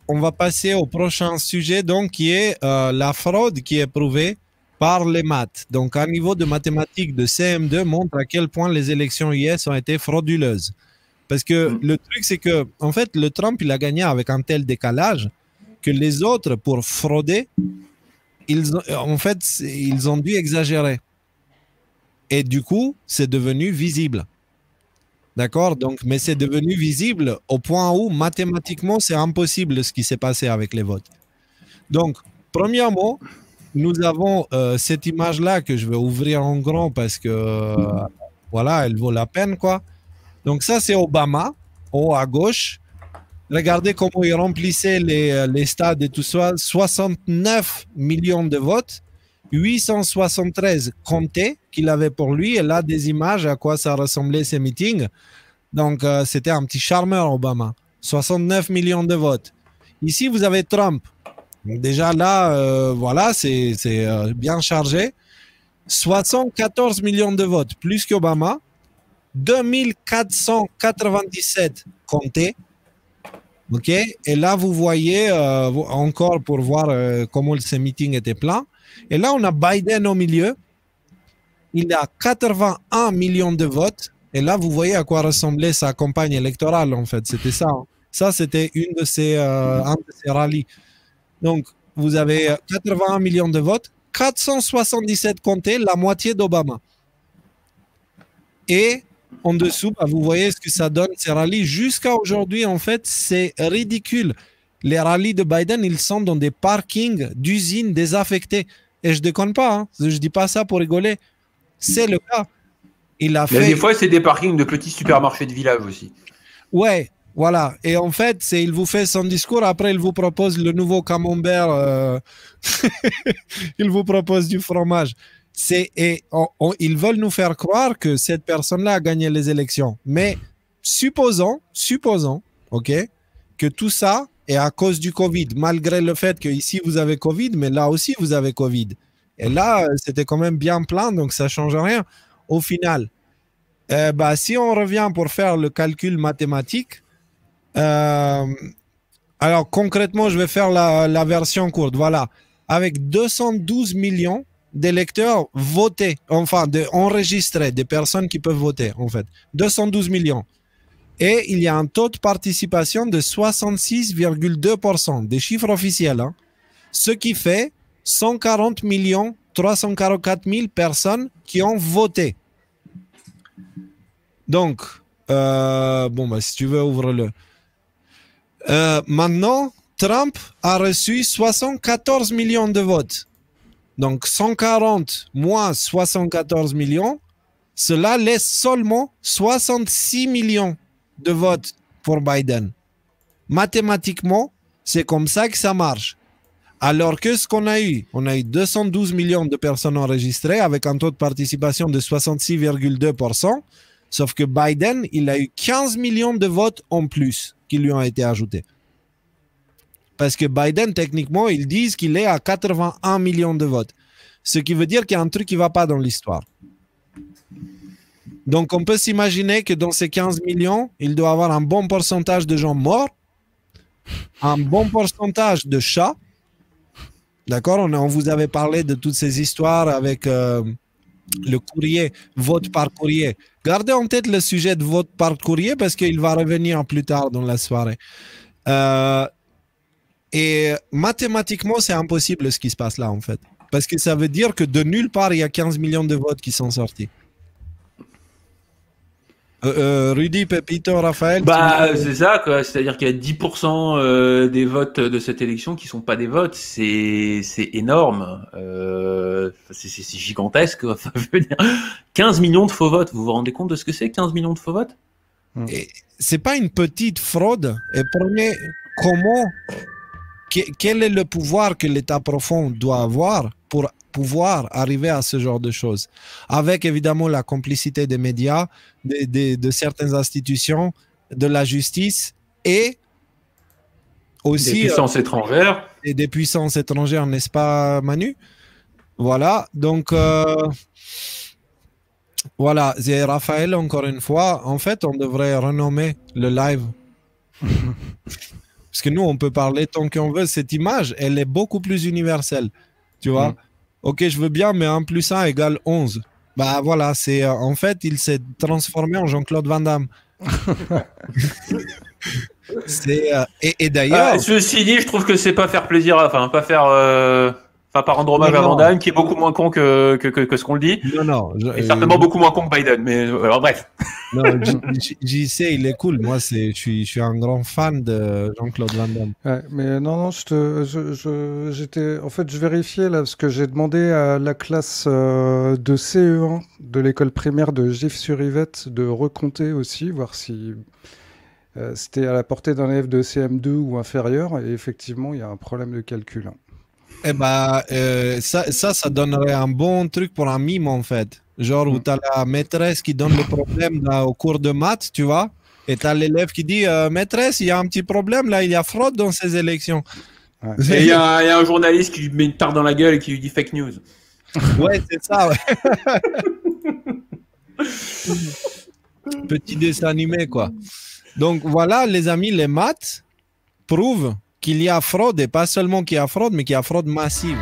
on va passer au prochain sujet, donc, qui est la fraude qui est prouvée par les maths. Donc, un niveau de mathématiques de CM2 montre à quel point les élections US ont été frauduleuses. Parce que le truc, c'est que, en fait, le Trump, il a gagné avec un tel décalage que les autres, pour frauder, ils ont dû exagérer. Et du coup, c'est devenu visible. D'accord? Donc, mais c'est devenu visible au point où, mathématiquement, c'est impossible ce qui s'est passé avec les votes. Donc, premièrement, nous avons cette image-là que je vais ouvrir en grand parce que, voilà, elle vaut la peine, quoi. Donc, ça, c'est Obama, en haut à gauche. Regardez comment il remplissait les stades et tout ça. 69 millions de votes, 873 comptés qu'il avait pour lui. Et là, des images à quoi ça ressemblait ces meetings. Donc, c'était un petit charmeur, Obama. 69 millions de votes. Ici, vous avez Trump. Donc, déjà là, voilà, c'est bien chargé. 74 millions de votes, plus qu'Obama. 2497 comptés. OK? Et là, vous voyez, encore pour voir comment ce meeting était plein. Et là, on a Biden au milieu. Il a 81 millions de votes. Et là, vous voyez à quoi ressemblait sa campagne électorale, en fait. C'était ça. Hein. Ça, c'était un de ses rallyes. Donc, vous avez 81 millions de votes, 477 comptés, la moitié d'Obama. Et en dessous, bah, vous voyez ce que ça donne, ces rallyes. Jusqu'à aujourd'hui, en fait, c'est ridicule. Les rallyes de Biden, ils sont dans des parkings d'usines désaffectés. Et je ne déconne pas, hein. Je ne dis pas ça pour rigoler. C'est le cas. Il a fait... Des fois, c'est des parkings de petits supermarchés de village aussi. Ouais, voilà. Et en fait, il vous fait son discours. Après, il vous propose le nouveau camembert. Il vous propose du fromage. Ils veulent nous faire croire que cette personne-là a gagné les élections. Mais supposons, OK, que tout ça est à cause du Covid, malgré le fait que ici vous avez Covid, mais là aussi vous avez Covid. Et là, c'était quand même bien plein, donc ça ne change rien. Au final, si on revient pour faire le calcul mathématique, alors concrètement, je vais faire la version courte. Voilà, avec 212 millions d'électeurs votés, enfin enregistrés, des personnes qui peuvent voter, en fait. 212 millions. Et il y a un taux de participation de 66,2%, des chiffres officiels. Hein, ce qui fait 140 millions 344 000 personnes qui ont voté. Donc, si tu veux, ouvre-le. Maintenant, Trump a reçu 74 millions de votes. Donc 140 moins 74 millions, cela laisse seulement 66 millions de votes pour Biden. Mathématiquement, c'est comme ça que ça marche. Alors que ce qu'on a eu, on a eu 212 millions de personnes enregistrées avec un taux de participation de 66,2%, sauf que Biden, il a eu 15 millions de votes en plus qui lui ont été ajoutés. Parce que Biden, techniquement, ils disent qu'il est à 81 millions de votes. Ce qui veut dire qu'il y a un truc qui ne va pas dans l'histoire. Donc, on peut s'imaginer que dans ces 15 millions, il doit y avoir un bon pourcentage de gens morts, un bon pourcentage de chats. D'accord? On vous avait parlé de toutes ces histoires avec le courrier, vote par courrier. Gardez en tête le sujet de vote par courrier parce qu'il va revenir plus tard dans la soirée. Et mathématiquement, c'est impossible ce qui se passe là, en fait. Parce que ça veut dire que de nulle part, il y a 15 millions de votes qui sont sortis. Rudy, Pepito, Raphaël. C'est ça, quoi. C'est-à-dire qu'il y a 10% des votes de cette élection qui sont pas des votes. C'est énorme. C'est gigantesque. Enfin, je veux dire, 15 millions de faux votes. Vous vous rendez compte de ce que c'est, 15 millions de faux votes? C'est pas une petite fraude. Et prenez comment, quel est le pouvoir que l'État profond doit avoir pour pouvoir arriver à ce genre de choses, avec évidemment la complicité des médias, de certaines institutions, de la justice et aussi des puissances étrangères. Et des puissances étrangères, n'est-ce pas, Manu? Voilà, donc voilà, c'est Raphaël, encore une fois. En fait, on devrait renommer le live. Parce Parce que nous, on peut parler tant qu'on veut. Cette image, elle est beaucoup plus universelle. Tu vois? Ok, je veux bien, mais 1 plus 1 égale 11. Bah voilà, c'est en fait, il s'est transformé en Jean-Claude Van Damme. Et d'ailleurs, Ceci dit, je trouve que c'est pas faire plaisir, pas rendre hommage à Van Damme, qui est beaucoup moins con que ce qu'on le dit. Non, et certainement beaucoup moins con que Biden. Mais alors, bref. Non, JC, il est cool. Moi, je suis un grand fan de Jean-Claude Van Damme. Ouais, mais non, j'étais, en fait, je vérifiais là parce que j'ai demandé à la classe de CE1 de l'école primaire de Gif-sur-Yvette de recompter aussi, voir si c'était à la portée d'un élève de CM2 ou inférieur. Et effectivement, il y a un problème de calcul. Eh ben, ça donnerait un bon truc pour un mime, en fait. Genre où tu as la maîtresse qui donne le problème au cours de maths, tu vois, et tu as l'élève qui dit maîtresse, il y a un petit problème là, il y a fraude dans ces élections. Ouais. Et il y a un journaliste qui lui met une tarte dans la gueule et qui lui dit fake news. Ouais, c'est ça, ouais. Petit dessin animé, quoi. Donc voilà, les amis, les maths prouvent qu'il y a fraude, et pas seulement qu'il y a fraude, mais qu'il y a fraude massive.